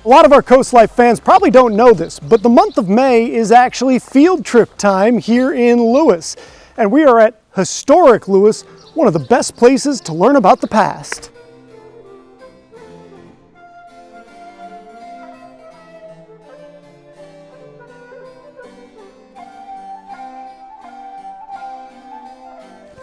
A lot of our CoastLife fans probably don't know this, but the month of May is actually field trip time here in Lewes. And we are at Historic Lewes, one of the best places to learn about the past.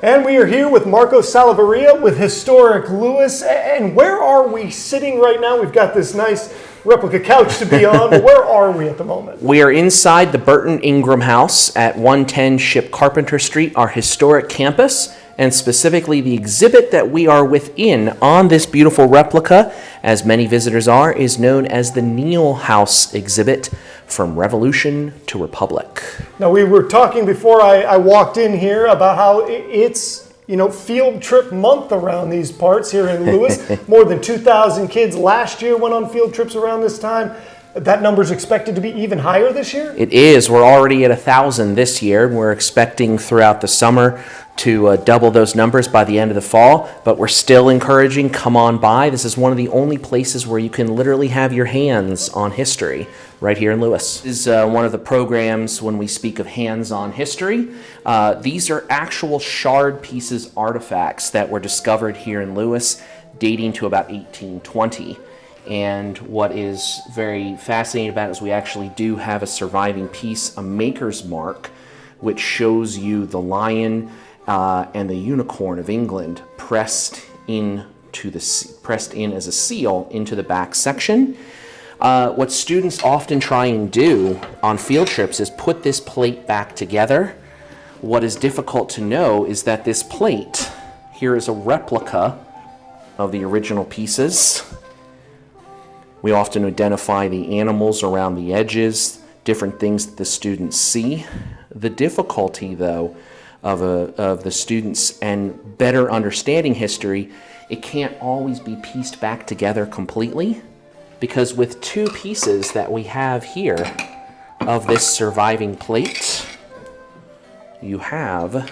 And we are here with Marcos Salaverria with Historic Lewes. And where are we sitting right now? We've got this nice replica couch to be on. Where are we at the moment? We are inside the Burton Ingram House at 110 Ship Carpenter Street, our historic campus, and specifically the exhibit that we are within on this beautiful replica, as many visitors are, is known as the Neal House exhibit, From Revolution to Republic. Now, we were talking before I walked in here about how it's field trip month around these parts here in Lewes. More than 2,000 kids last year went on field trips around this time. That number is expected to be even higher this year? It is. We're already at 1,000 this year. We're expecting throughout the summer to double those numbers by the end of the fall, but we're still encouraging, come on by. This is one of the only places where you can literally have your hands on history right here in Lewes. This is one of the programs when we speak of hands-on history. These are actual shard pieces, artifacts that were discovered here in Lewes dating to about 1820. And what is very fascinating about it is we actually do have a surviving piece, a maker's mark, which shows you the lion and the unicorn of England pressed in as a seal into the back section. What students often try and do on field trips is put this plate back together. What is difficult to know is that this plate here is a replica of the original pieces. We often identify the animals around the edges, different things that the students see. The difficulty, though, of the students and better understanding history, it can't always be pieced back together completely, because with two pieces that we have here of this surviving plate, you have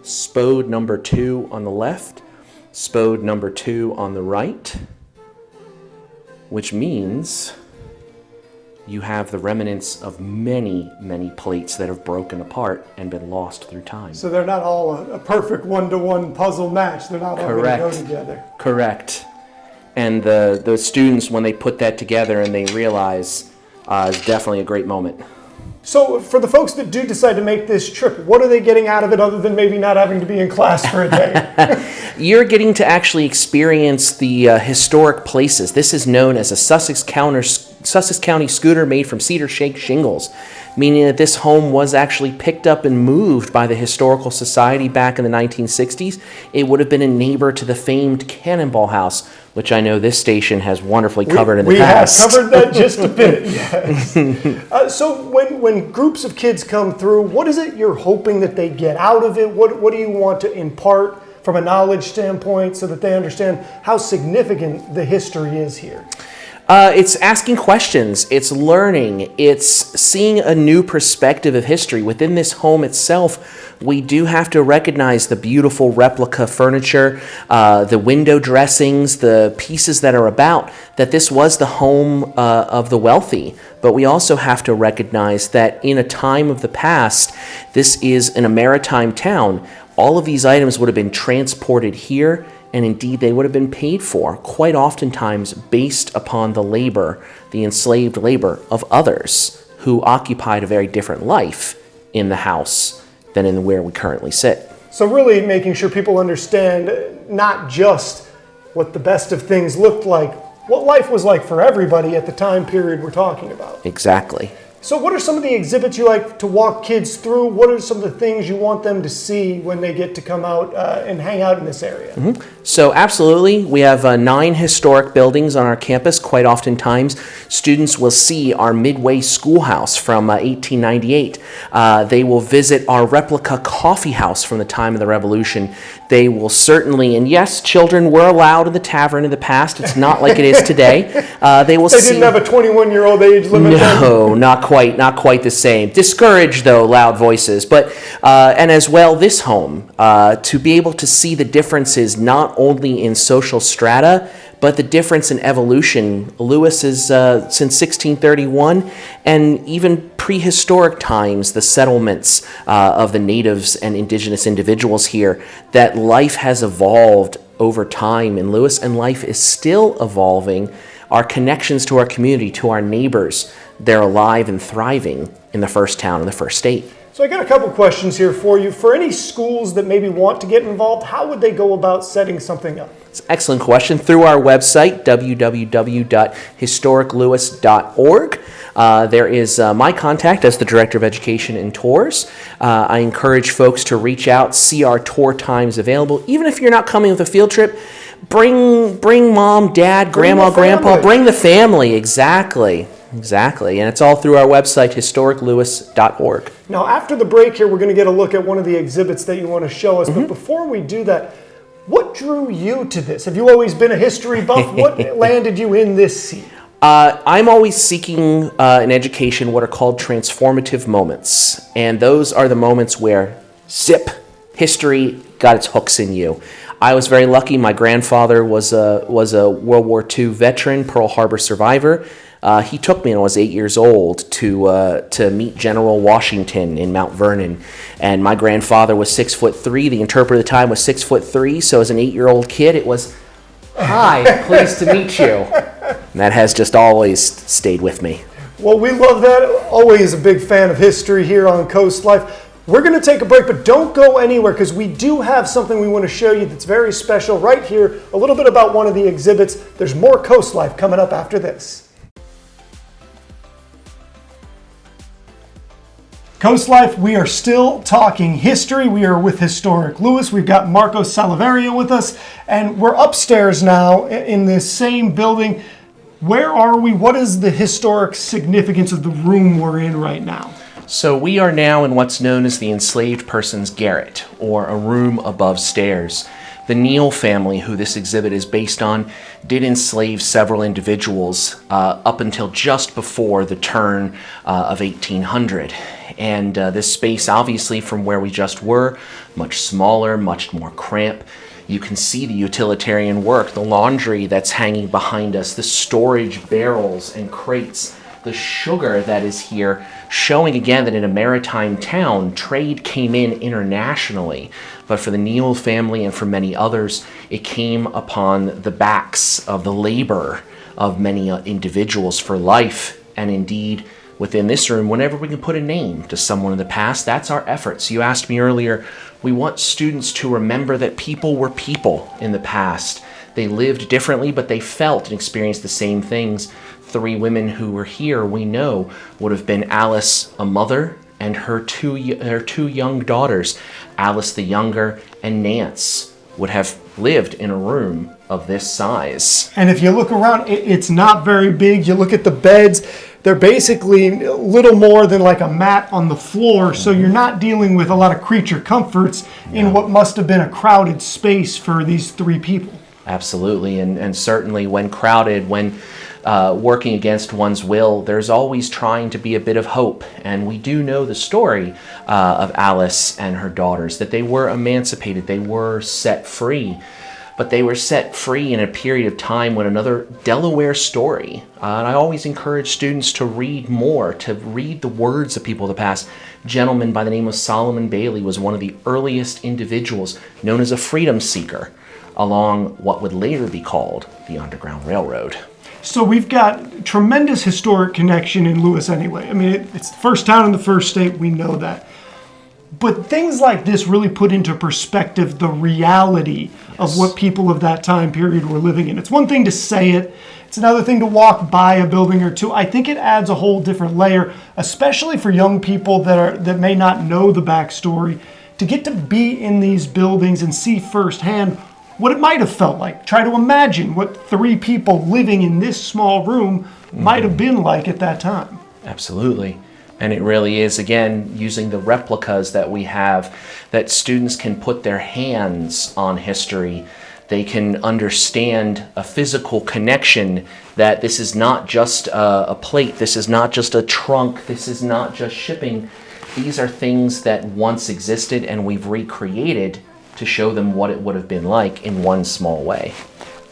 spode number 2 on the left, spode number 2 on the right, which means you have the remnants of many, many plates that have broken apart and been lost through time. So they're not all a perfect one-to-one puzzle match. They're not all going to go together. Correct. And the students, when they put that together and they realize, it's definitely a great moment. So for the folks that do decide to make this trip, what are they getting out of it other than maybe not having to be in class for a day? You're getting to actually experience the historic places. This is known as a Sussex County scooter made from cedar shake shingles, meaning that this home was actually picked up and moved by the Historical Society back in the 1960s. It would have been a neighbor to the famed Cannonball House, which I know this station has wonderfully covered in the past. We have covered that just a bit, yes. So when groups of kids come through, what is it you're hoping that they get out of it? What do you want to impart from a knowledge standpoint so that they understand how significant the history is here? It's asking questions, it's learning, it's seeing a new perspective of history. Within this home itself, we do have to recognize the beautiful replica furniture, the window dressings, the pieces that are about, that this was the home of the wealthy. But we also have to recognize that in a time of the past, this is in a maritime town. All of these items would have been transported here, and indeed they would have been paid for, quite oftentimes based upon the labor, the enslaved labor of others who occupied a very different life in the house than in where we currently sit. So really making sure people understand not just what the best of things looked like, what life was like for everybody at the time period we're talking about. Exactly. So what are some of the exhibits you like to walk kids through? What are some of the things you want them to see when they get to come out and hang out in this area? Mm-hmm. So absolutely, we have 9 historic buildings on our campus. Quite oftentimes, students will see our Midway Schoolhouse from 1898. They will visit our replica coffee house from the time of the Revolution. They will certainly, and yes, children were allowed in the tavern in the past. It's not like it is today. They didn't have a 21-year-old age limit. No, not quite the same. Discouraged, though, loud voices. But and as well, this home, to be able to see the differences not only in social strata, but the difference in evolution, Lewes is since 1631, and even prehistoric times, the settlements of the natives and indigenous individuals here, that life has evolved over time in Lewes, and life is still evolving. Our connections to our community, to our neighbors, they're alive and thriving in the first town, in the first state. So I got a couple questions here for you. For any schools that maybe want to get involved, how would they go about setting something up? It's an excellent question. Through our website, www.historiclewes.org. There is my contact as the Director of Education and Tours. I encourage folks to reach out, see our tour times available. Even if you're not coming with a field trip, bring mom, dad, grandma, grandpa, bring the family. Exactly. And it's all through our website, historiclewes.org. Now, after the break here, we're going to get a look at one of the exhibits that you want to show us. But before we do that, what drew you to this? Have you always been a history buff? What landed you in this seat? I'm always seeking in education what are called transformative moments. And those are the moments where, history got its hooks in you. I was very lucky. My grandfather was a World War II veteran, Pearl Harbor survivor. He took me when I was 8 years old to meet General Washington in Mount Vernon, and my grandfather was 6'3". The interpreter at the time was 6'3". So as an 8-year-old kid, it was, "Hi, pleased to meet you." And that has just always stayed with me. Well, we love that. Always a big fan of history here on Coast Life. We're going to take a break, but don't go anywhere because we do have something we want to show you that's very special right here. A little bit about one of the exhibits. There's more Coast Life coming up after this. Coast Life, we are still talking history. We are with Historic Lewes. We've got Marcos Salaverria with us, and we're upstairs now in this same building. Where are we? What is the historic significance of the room we're in right now? So we are now in what's known as the enslaved person's garret, or a room above stairs. The Neal family, who this exhibit is based on, did enslave several individuals up until just before the turn of 1800. And this space, obviously, from where we just were, much smaller, much more cramped. You can see the utilitarian work, the laundry that's hanging behind us, the storage barrels and crates, the sugar that is here, showing again that in a maritime town, trade came in internationally. But for the Neal family and for many others, it came upon the backs of the labor of many individuals for life. And indeed, within this room, whenever we can put a name to someone in the past, that's our efforts. You asked me earlier, we want students to remember that people were people in the past. They lived differently, but they felt and experienced the same things. 3 women who were here, we know, would have been Alice, a mother, and her two young daughters. Alice the younger and Nance would have lived in a room of this size. And if you look around, it's not very big. You look at the beds, they're basically little more than like a mat on the floor, so you're not dealing with a lot of creature comforts in what must have been a crowded space for these 3 people. Absolutely, and certainly when crowded, when working against one's will, there's always trying to be a bit of hope. And we do know the story of Alice and her daughters, that they were emancipated, they were set free. But they were set free in a period of time when another Delaware story, and I always encourage students to read more, to read the words of people of the past. A gentleman by the name of Solomon Bailey was one of the earliest individuals known as a freedom seeker along what would later be called the Underground Railroad. So we've got tremendous historic connection in Lewes anyway. I mean, it's the first town in the first state, we know that. But things like this really put into perspective the reality of what people of that time period were living in. It's one thing to say it. It's another thing to walk by a building or two. I think it adds a whole different layer, especially for young people that may not know the backstory, to get to be in these buildings and see firsthand what it might have felt like. Try to imagine what 3 people living in this small room might have been like at that time. Absolutely. And it really is, again, using the replicas that we have, that students can put their hands on history. They can understand a physical connection, that this is not just a plate, this is not just a trunk, this is not just shipping. These are things that once existed and we've recreated to show them what it would have been like in one small way.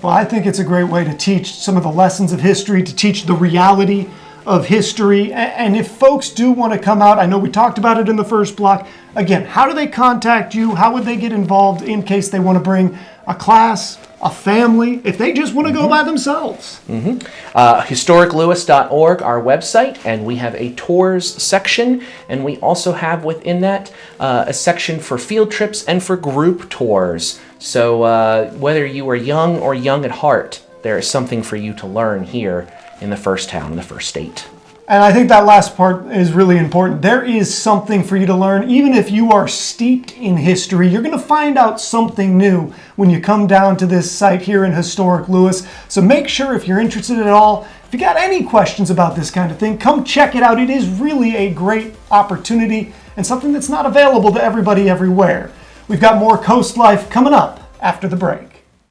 Well, I think it's a great way to teach some of the lessons of history, to teach the reality of history. And if folks do want to come out, I know we talked about it in the first block. Again, how do they contact you? How would they get involved in case they want to bring a class, a family, if they just want to go by themselves? HistoricLewes.org, our website, and we have a tours section, and we also have within that a section for field trips and for group tours. So whether you are young or young at heart, there is something for you to learn here in the first town, in the first state. And I think that last part is really important. There is something for you to learn. Even if you are steeped in history, you're going to find out something new when you come down to this site here in Historic Lewes. So make sure, if you're interested at all, if you got any questions about this kind of thing, come check it out. It is really a great opportunity and something that's not available to everybody everywhere. We've got more Coast Life coming up after the break.